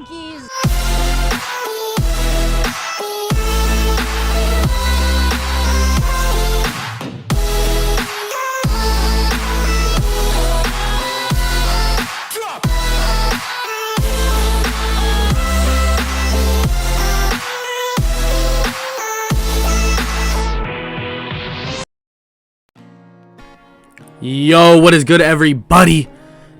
Twinkies. Yo, what is good, everybody?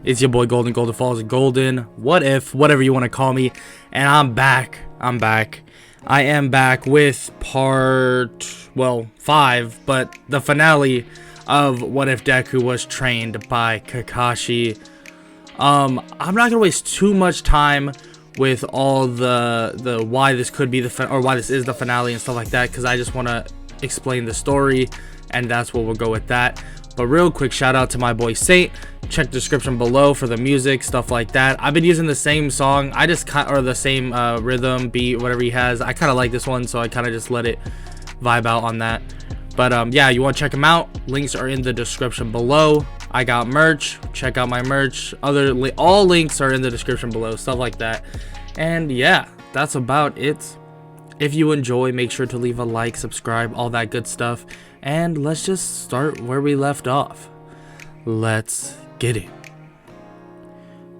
It's your boy Golden Falls Golden. What if, whatever you want to call me, and I'm back. I am back with part 5, but the finale of What If Deku Was Trained by Kakashi. I'm not gonna waste too much time with all the why this could be why this is the finale and stuff like that, because I just want to explain the story, and that's what we'll go with that. But real quick, shout out to my boy Saint. Check the description below for the music, stuff like that. I've been using the same song, or the same rhythm, beat, whatever he has. I kind of like this one, so I kind of just let it vibe out on that. But yeah, you want to check him out, links are in the description below. I got merch, check out my merch. All links are in the description below, stuff like that. And yeah, that's about it. If you enjoy, make sure to leave a like, subscribe, all that good stuff. And let's just start where we left off. Let's get it.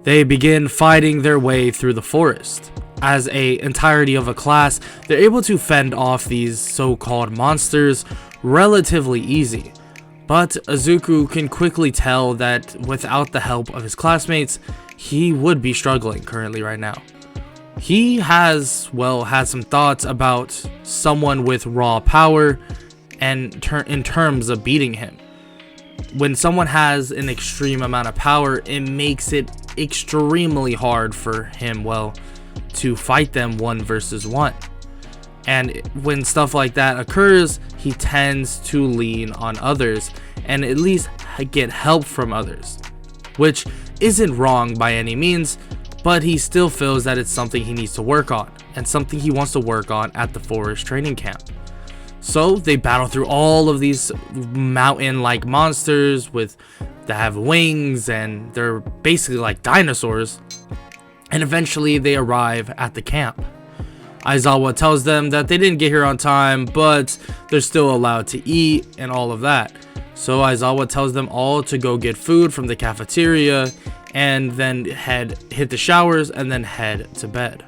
They begin fighting their way through the forest. As an entirety of a class, they're able to fend off these so-called monsters relatively easy. But Izuku can quickly tell that without the help of his classmates, he would be struggling currently right now. He has some thoughts about someone with raw power and in terms of beating him. When someone has an extreme amount of power, it makes it extremely hard for him, to fight them 1 versus 1. And when stuff like that occurs, he tends to lean on others and at least get help from others, which isn't wrong by any means, but he still feels that it's something he needs to work on and something he wants to work on at the forest training camp. So they battle through all of these mountain-like monsters that have wings, and they're basically like dinosaurs. And eventually they arrive at the camp. Aizawa tells them that they didn't get here on time, but they're still allowed to eat and all of that. So Aizawa tells them all to go get food from the cafeteria and then hit the showers and then head to bed.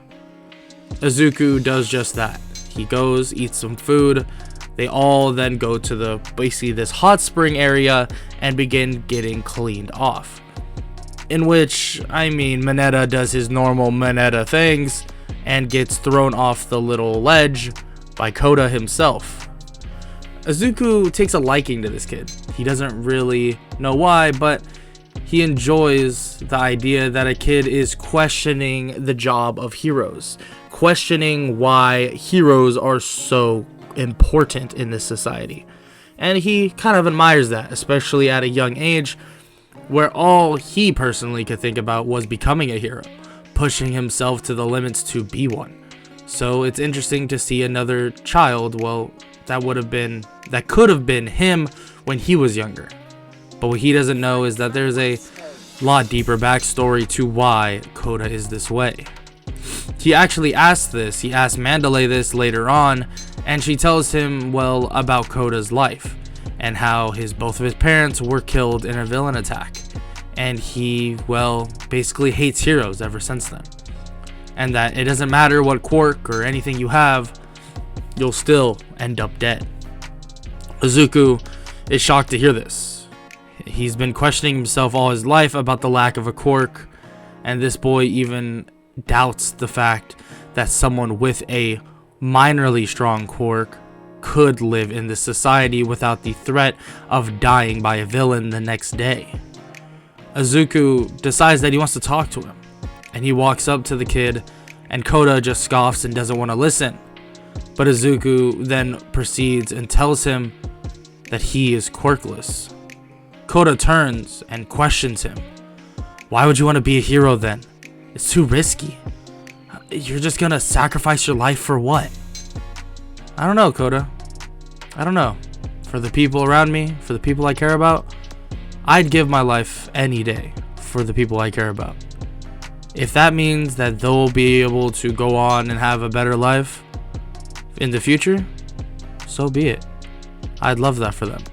Izuku does just that. He goes, eats some food. They all then go to basically this hot spring area and begin getting cleaned off. In which, Mineta does his normal Mineta things and gets thrown off the little ledge by Kota himself. Izuku takes a liking to this kid. He doesn't really know why, but he enjoys the idea that a kid is questioning the job of heroes, questioning why heroes are so important in this society. And he kind of admires that, especially at a young age, where all he personally could think about was becoming a hero, pushing himself to the limits to be one. So it's interesting to see another child, that could have been him when he was younger. But what he doesn't know is that there's a lot deeper backstory to why Kota is this way. He actually asked Mandalay this later on, and she tells him, about Kota's life and how both of his parents were killed in a villain attack. And he, basically hates heroes ever since then. And that it doesn't matter what quirk or anything you have, you'll still end up dead. Izuku is shocked to hear this. He's been questioning himself all his life about the lack of a quirk, and this boy even doubts the fact that someone with a minorly strong quirk could live in this society without the threat of dying by a villain the next day. Izuku decides that he wants to talk to him, and he walks up to the kid, and Kota just scoffs and doesn't want to listen. But Izuku then proceeds and tells him that he is quirkless. Kota turns and questions him. Why would you want to be a hero then? It's too risky. You're just gonna sacrifice your life for what? I don't know, Kota. I don't know. For the people around me, for the people I care about, I'd give my life any day for the people I care about. If that means that they'll be able to go on and have a better life in the future, so be it. I'd love that for them.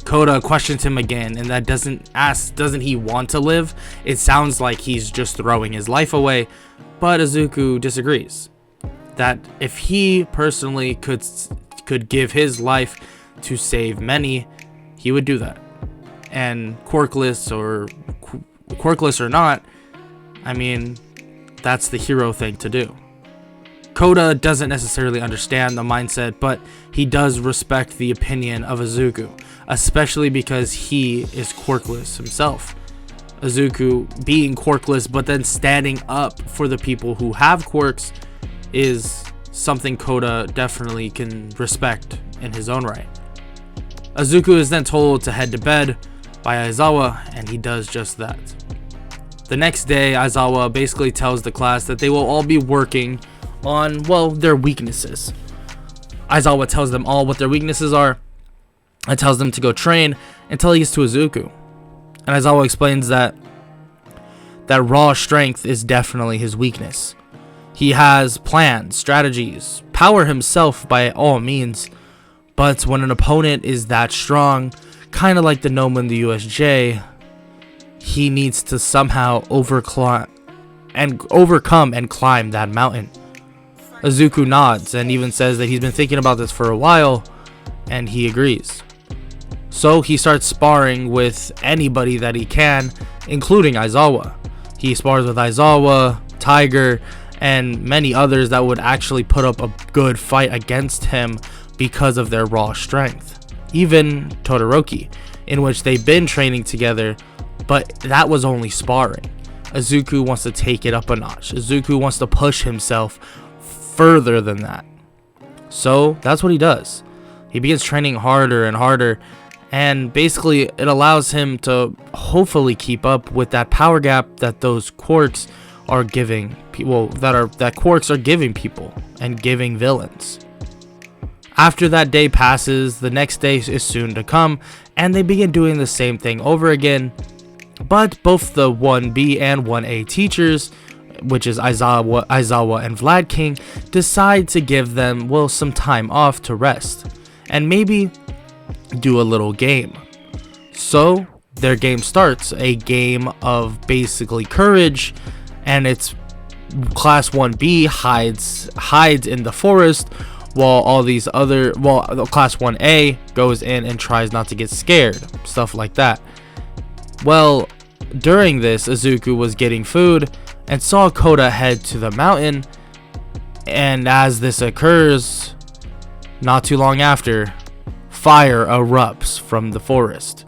Koda questions him again, and that doesn't he want to live? It sounds like he's just throwing his life away, but Izuku disagrees. That if he personally could give his life to save many, he would do that. And quirkless or not, I mean, that's the hero thing to do. Koda doesn't necessarily understand the mindset, but he does respect the opinion of Izuku, especially because he is quirkless himself. Izuku being quirkless but then standing up for the people who have quirks is something Koda definitely can respect in his own right. Izuku is then told to head to bed by Aizawa, and he does just that. The next day, Aizawa basically tells the class that they will all be working on, well, their weaknesses. Aizawa tells them all what their weaknesses are and tells them to go train until he gets to Izuku. And Aizawa explains that raw strength is definitely his weakness. He has plans, strategies, power himself by all means, but when an opponent is that strong, kind of like the Gnome in the USJ, he needs to somehow overcome and climb that mountain. Izuku nods and even says that he's been thinking about this for a while, and he agrees. So he starts sparring with anybody that he can, including Aizawa. He spars with Aizawa, Tiger, and many others that would actually put up a good fight against him because of their raw strength. Even Todoroki, in which they've been training together, but that was only sparring. Izuku wants to take it up a notch. Izuku wants to push himself further than that. So that's what he does. He begins training harder and harder, and basically it allows him to hopefully keep up with that power gap that those quirks are giving people, that quirks are giving people and giving villains. After that day passes, the next day is soon to come, and they begin doing the same thing over again, but both the 1B and 1A teachers, which is Aizawa and Vlad King, decide to give them, well, some time off to rest and maybe do a little game. So their game starts, a game of basically courage, and it's class 1B hides in the forest, while class 1A goes in and tries not to get scared, stuff like that. Well, during this, Izuku was getting food and saw Koda head to the mountain, and as this occurs, not too long after, fire erupts from the forest.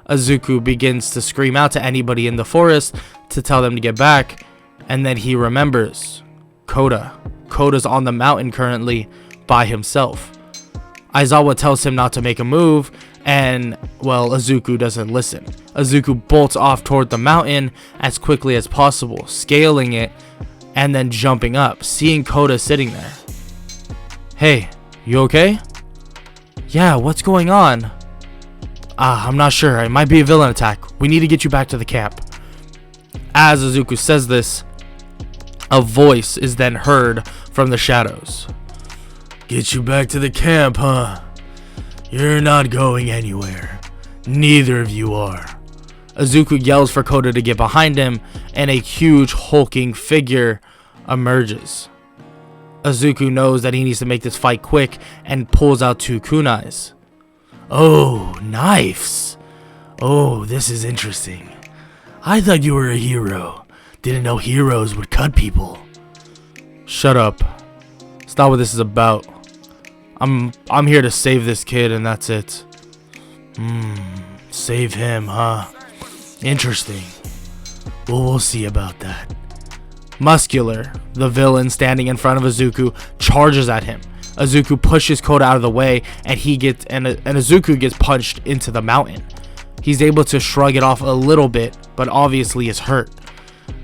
Izuku begins to scream out to anybody in the forest to tell them to get back, and then he remembers Koda's on the mountain currently by himself. Aizawa tells him not to make a move, and, well, Izuku doesn't listen. Izuku bolts off toward the mountain as quickly as possible, scaling it, and then jumping up, seeing Koda sitting there. Hey, you okay? Yeah, what's going on? I'm not sure. It might be a villain attack. We need to get you back to the camp. As Izuku says this, a voice is then heard from the shadows. Get you back to the camp, huh? You're not going anywhere. Neither of you are. Izuku yells for Koda to get behind him, and a huge hulking figure emerges. Izuku knows that he needs to make this fight quick and pulls out 2 kunais. Oh, knives. Oh, this is interesting. I thought you were a hero. Didn't know heroes would cut people. Shut up. It's not what this is about. I'm here to save this kid, and that's it. Save him, huh? Interesting. Well, we'll see about that. Muscular, the villain standing in front of Izuku, charges at him. Izuku pushes Koda out of the way, and Izuku gets punched into the mountain. He's able to shrug it off a little bit, but obviously is hurt.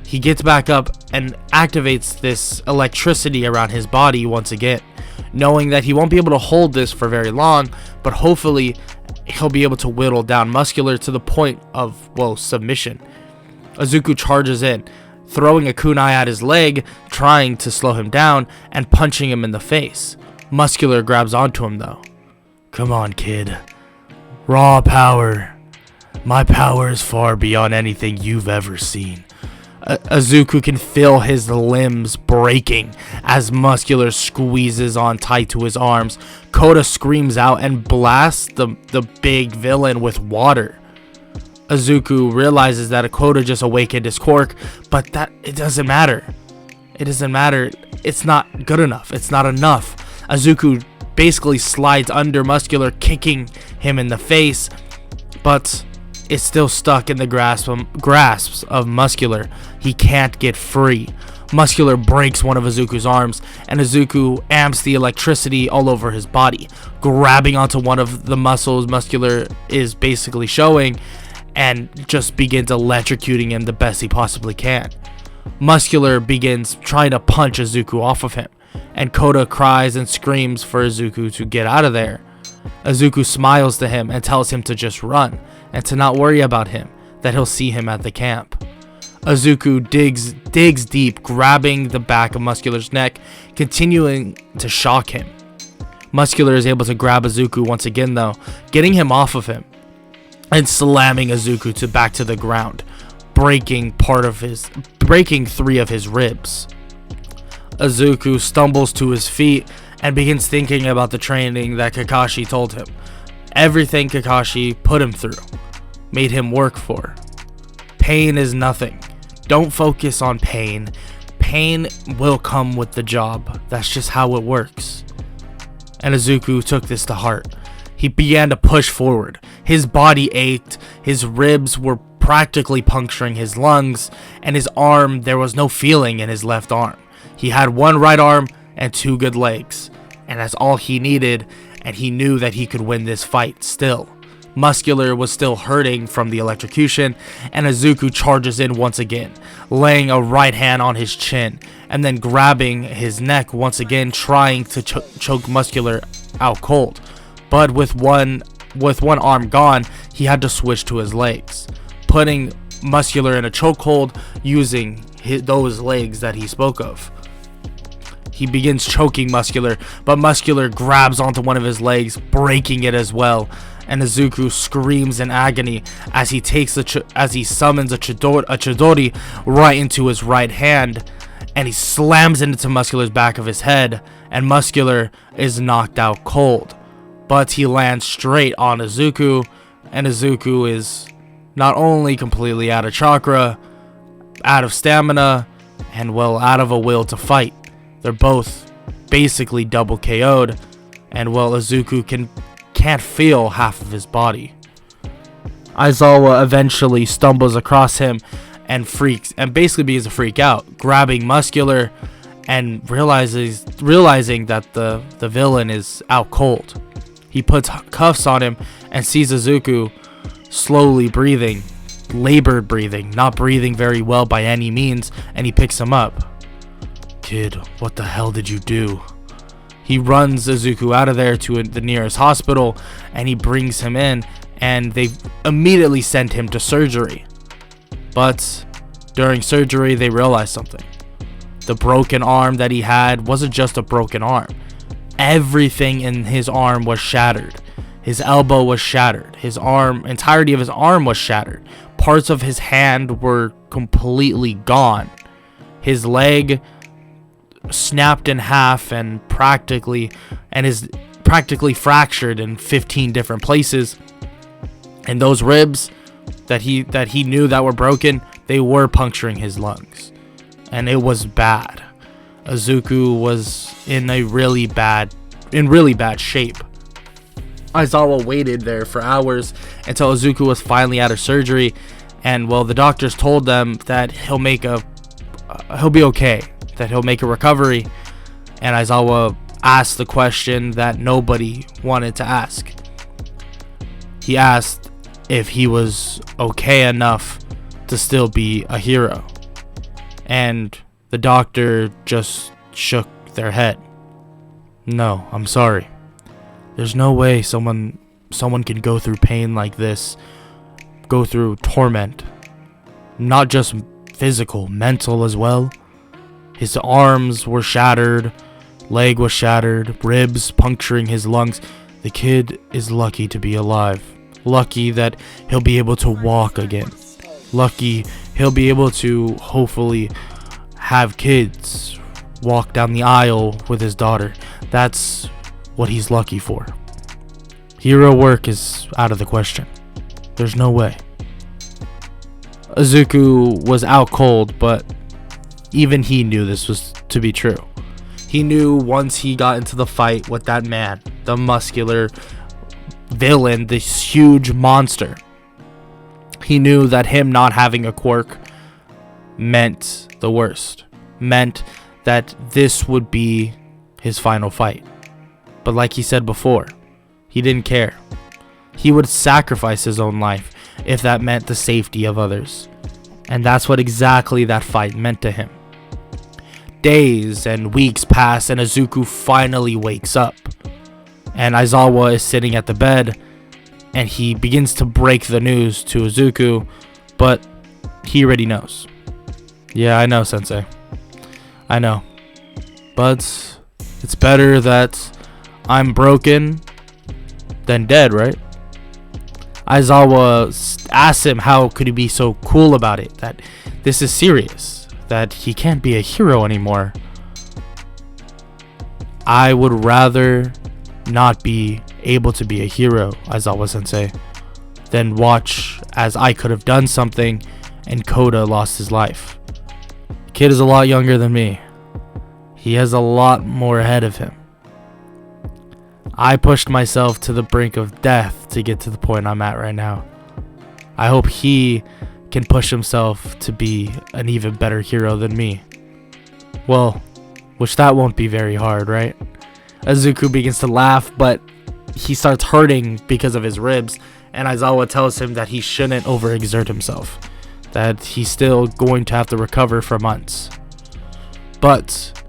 He gets back up and activates this electricity around his body once again, knowing that he won't be able to hold this for very long, but hopefully he'll be able to whittle down Muscular to the point of, well, submission. Izuku charges in, throwing a kunai at his leg, trying to slow him down, and punching him in the face. Muscular grabs onto him though. "Come on, kid. Raw power. My power is far beyond anything you've ever seen." Izuku can feel his limbs breaking as Muscular squeezes on tight to his arms. Kota screams out and blasts the big villain with water. Izuku realizes that Kota just awakened his quirk, but that it doesn't matter. It doesn't matter. It's not good enough. It's not enough. Izuku basically slides under Muscular, kicking him in the face, but it's still stuck in the grasps of Muscular. He can't get free. Muscular breaks one of Izuku's arms, and Izuku amps the electricity all over his body, grabbing onto one of the muscles Muscular is basically showing, and just begins electrocuting him the best he possibly can. Muscular begins trying to punch Izuku off of him, and Kota cries and screams for Izuku to get out of there. Izuku smiles to him and tells him to just run, and to not worry about him, that he'll see him at the camp. Izuku digs deep, grabbing the back of Muscular's neck, continuing to shock him. Muscular is able to grab Izuku once again though, getting him off of him, and slamming Izuku back to the ground, breaking 3 of his ribs. Izuku stumbles to his feet and begins thinking about the training that Kakashi told him. Everything Kakashi put him through, made him work for. Pain is nothing. Don't focus on pain. Pain will come with the job. That's just how it works. And Izuku took this to heart. He began to push forward. His body ached. His ribs were practically puncturing his lungs. And his arm, there was no feeling in his left arm. He had one right arm and 2 good legs. And that's all he needed. And he knew that he could win this fight still. Muscular was still hurting from the electrocution, and Izuku charges in once again, laying a right hand on his chin, and then grabbing his neck once again, trying to choke Muscular out cold. But with one arm gone, he had to switch to his legs, putting Muscular in a chokehold using those legs that he spoke of. He begins choking Muscular, but Muscular grabs onto one of his legs, breaking it as well. And Izuku screams in agony as he summons a Chidori right into his right hand, and he slams it into Muscular's back of his head, and Muscular is knocked out cold. But he lands straight on Izuku, and Izuku is not only completely out of chakra, out of stamina, and well, out of a will to fight. They're both basically double KO'd, and well, Izuku can't feel half of his body. Aizawa eventually stumbles across him and basically begins to freak out, grabbing Muscular and realizing that the villain is out cold. He puts cuffs on him and sees Izuku slowly breathing, labored breathing, not breathing very well by any means, and he picks him up. "Kid, what the hell did you do?" He runs Izuku out of there to the nearest hospital, and he brings him in, and they immediately send him to surgery. But during surgery, they realize something. The broken arm that he had wasn't just a broken arm. Everything in his arm was shattered. His elbow was shattered. Entirety of his arm was shattered. Parts of his hand were completely gone. His leg snapped in half and is practically fractured in 15 different places. And those ribs that he knew that were broken, they were puncturing his lungs, and it was bad. Izuku was in really bad shape. Aizawa waited there for hours until Izuku was finally out of surgery, and well, the doctors told them that he'll be okay, that he'll make a recovery. And Aizawa asked the question that nobody wanted to ask. He asked if he was okay enough to still be a hero, and the doctor just shook their head. "No, I'm sorry. There's no way someone can go through pain like this, go through torment, not just physical, mental as well. His arms were shattered, leg was shattered, ribs puncturing his lungs. The kid is lucky to be alive. Lucky that he'll be able to walk again. Lucky he'll be able to hopefully have kids, walk down the aisle with his daughter. That's what he's lucky for. Hero work is out of the question. There's no way. Izuku was out cold, but even he knew this was to be true. He knew once he got into the fight with that man, the muscular villain, this huge monster, he knew that him not having a quirk meant the worst. Meant that this would be his final fight. But like he said before, he didn't care. He would sacrifice his own life if that meant the safety of others. And that's what exactly that fight meant to him. Days and weeks pass and Izuku finally wakes up. And Aizawa is sitting at the bed and he begins to break the news to Izuku, but he already knows. Yeah, I know, Sensei. I know. But it's better that I'm broken than dead, right? Aizawa asks him how could he be so cool about it, that this is serious, that he can't be a hero anymore. I would rather not be able to be a hero, Aizawa Sensei, than watch as I could have done something and Koda lost his life. Kid is a lot younger than me. He has a lot more ahead of him. I pushed myself to the brink of death to get to the point I'm at right now. I hope he can push himself to be an even better hero than me. Well, which that won't be very hard, right? Izuku begins to laugh, but he starts hurting because of his ribs, and Aizawa tells him that he shouldn't overexert himself, that he's still going to have to recover for months. But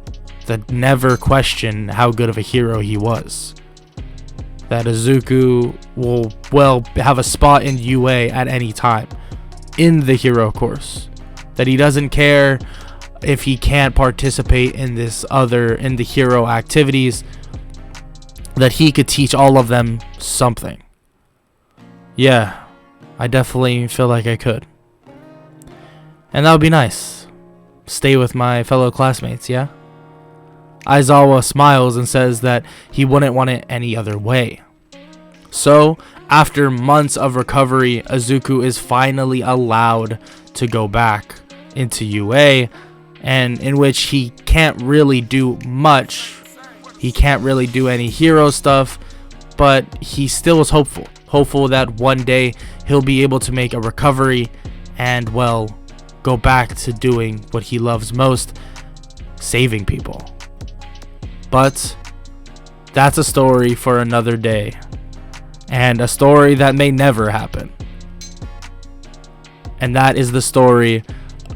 that never question how good of a hero he was. That Izuku will, well, have a spot in UA at any time in the hero course. That he doesn't care if he can't participate in the hero activities, that he could teach all of them something. Yeah, I definitely feel like I could. And that would be nice. Stay with my fellow classmates, yeah? Aizawa smiles and says that he wouldn't want it any other way. So, after months of recovery, Izuku is finally allowed to go back into UA, and in which he can't really do much. He can't really do any hero stuff, but he still is hopeful. Hopeful that one day he'll be able to make a recovery and, well, go back to doing what he loves most, saving people. But that's a story for another day, and a story that may never happen. And that is the story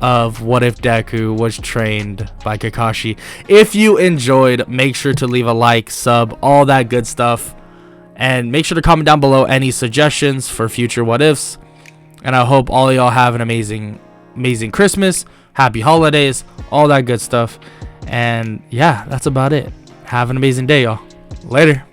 of what if Deku was trained by Kakashi. If you enjoyed, make sure to leave a like, sub, all that good stuff, and make sure to comment down below any suggestions for future what ifs. And I hope all y'all have an amazing Christmas, happy holidays, all that good stuff. And yeah, that's about it. Have an amazing day, y'all. Later.